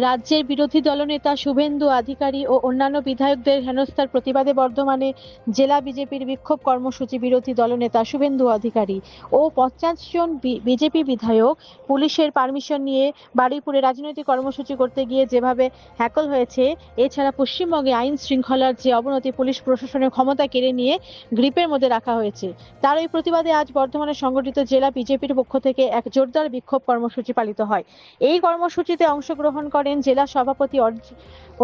রাজ্যের বিরোধী দলনেতা শুভেন্দু অধিকারী ও অন্যান্য বিধায়কদের হেনস্থার প্রতিবাদে বর্ধমানে জেলা বিজেপির বিক্ষোভ কর্মসূচি। বিরোধী দলনেতা শুভেন্দু অধিকারী ও 50 জন বিজেপি বিধায়ক পুলিশের পারমিশন নিয়ে বারুইপুরে রাজনৈতিক কর্মসূচি করতে গিয়ে যেভাবে হ্যাকল হয়েছে, এছাড়া পশ্চিমবঙ্গে আইন শৃঙ্খলার যে অবনতি, পুলিশ প্রশাসনের ক্ষমতা কেড়ে নিয়ে গ্রিপের মধ্যে রাখা হয়েছে, তার ওই প্রতিবাদে আজ বর্ধমানে সংগঠিত জেলা বিজেপির পক্ষ থেকে এক জোরদার বিক্ষোভ কর্মসূচি পালিত হয়। এই কর্মসূচিতে অংশগ্রহণ করেন জেলা সভাপতি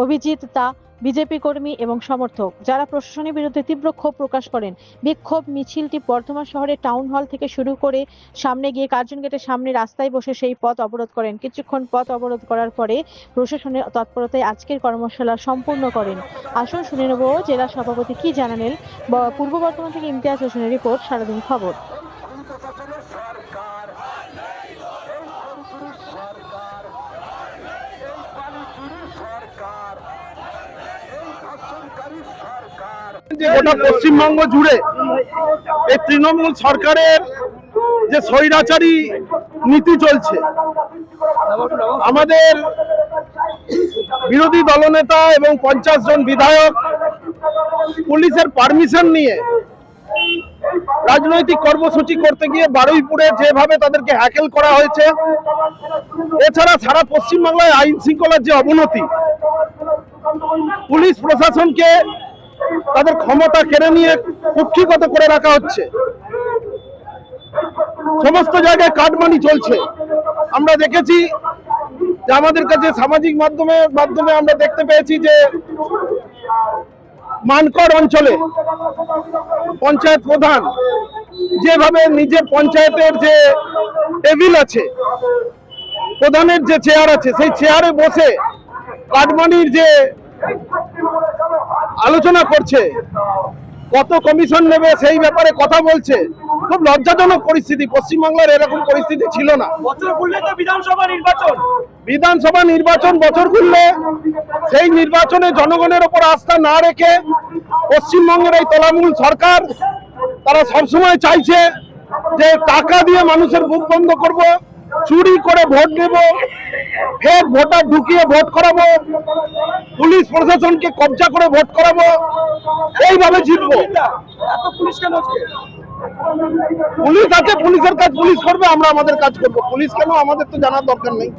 অভিজিৎ তা, বিজেপি কর্মী এবং সমর্থক, যারা প্রশাসনের বিরুদ্ধে তীব্র ক্ষোভ প্রকাশ করেন। বিক্ষোভ মিছিলটি বর্ধমান শহরের টাউন হল থেকে শুরু করে সামনে গিয়ে কার্জন গেটের সামনে রাস্তায় বসে সেই পথ অবরোধ করেন। কিছুক্ষণ পথ অবরোধ করার পরে প্রশাসনের তৎপরতায় আজকের কর্মশালা সম্পূর্ণ করেন। আসুন শুনে নেব জেলা সভাপতি কি জানালেন। পূর্ব বর্ধমান থেকে ইমতিয়াজ হোসেনের রিপোর্ট, সারাদিন খবর। গোটা পশ্চিমবঙ্গ জুড়ে এই তৃণমূল সরকারের যে স্বৈরাচারী নীতি চলছে, আমাদের বিরোধী দলনেতা এবং 50 জন বিধায়ক পুলিশের পারমিশন নিয়ে রাজনৈতিক কর্মসূচি করতে গিয়ে বারুইপুরে যেভাবে তাদেরকে হ্যাকেল করা হয়েছে, এছাড়া সারা পশ্চিমবাংলায় আইন শৃঙ্খলার যে অবনতি, পুলিশ প্রশাসনকে তাদের ক্ষমতা কেড়ে নিয়ে কুক্ষিগত করে রাখা হচ্ছে, সমস্ত জায়গায় কাটমানি চলছে। আমরা দেখেছি যে আমাদের কাছে সামাজিক মাধ্যমে আমরা দেখতে পেয়েছি যে মানকড় অঞ্চলে পঞ্চায়েত প্রধান যেভাবে নিজের পঞ্চায়েতের যে টেবিল আছে, প্রধানের যে চেয়ার আছে, সেই চেয়ারে বসে কাটমানির যে আলোচনা করছে, কত কমিশন নেবে সেই ব্যাপারে কথা বলছে। খুব লজ্জাজনক পরিস্থিতি। পশ্চিমবাংলার এরকম পরিস্থিতি ছিল না। বছর ঘুরলে তো বিধানসভা নির্বাচন বছর ঘুরলে সেই নির্বাচনে জনগণের ওপর আস্থা না রেখে পশ্চিমবঙ্গের এই তৃণমূল সরকার তারা সবসময় চাইছে যে টাকা দিয়ে মানুষের বুক বন্ধ করব, চুরি করে ভোট দেব, ফের ভোটার ঢুকিয়ে ভোট করাবো, পুলিশ প্রশাসনকে কবজা করে ভোট করাবো, এইভাবে জিতবো। পুলিশ আছে, পুলিশের কাজ পুলিশ করবে, আমরা আমাদের কাজ করব। পুলিশ কেন, আমাদের তো জানার দরকার নেই।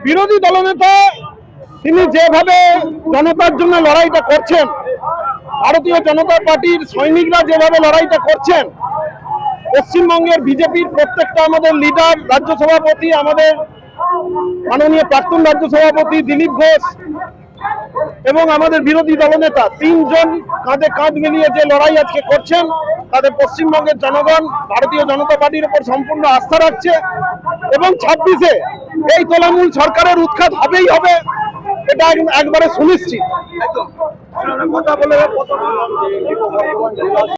বিরোধী দলনেতা তিনি যেভাবে জনতার জন্য লড়াইটা করছেন, ভারতীয় জনতা পার্টির সৈনিকরা যেভাবে লড়াইটা করছেন, পশ্চিমবঙ্গের বিজেপির প্রত্যেকটা আমাদের লিডার, রাজ্য সভাপতি, আমাদের মাননীয় প্রাক্তন রাজ্য সভাপতি দিলীপ ঘোষ এবং আমাদের বিরোধী দলনেতা, 3 জন কাঁধে কাঁধ মিলিয়ে যে লড়াই আজকে করছেন, তাদের পশ্চিমবঙ্গের জনগণ ভারতীয় জনতা পার্টির উপর সম্পূর্ণ আস্থা রাখছে এবং 26-এ এই তৃণমূল সরকারের উৎখাত হবেই হবে, এটা একবারে সুনিশ্চিত। কথা বলে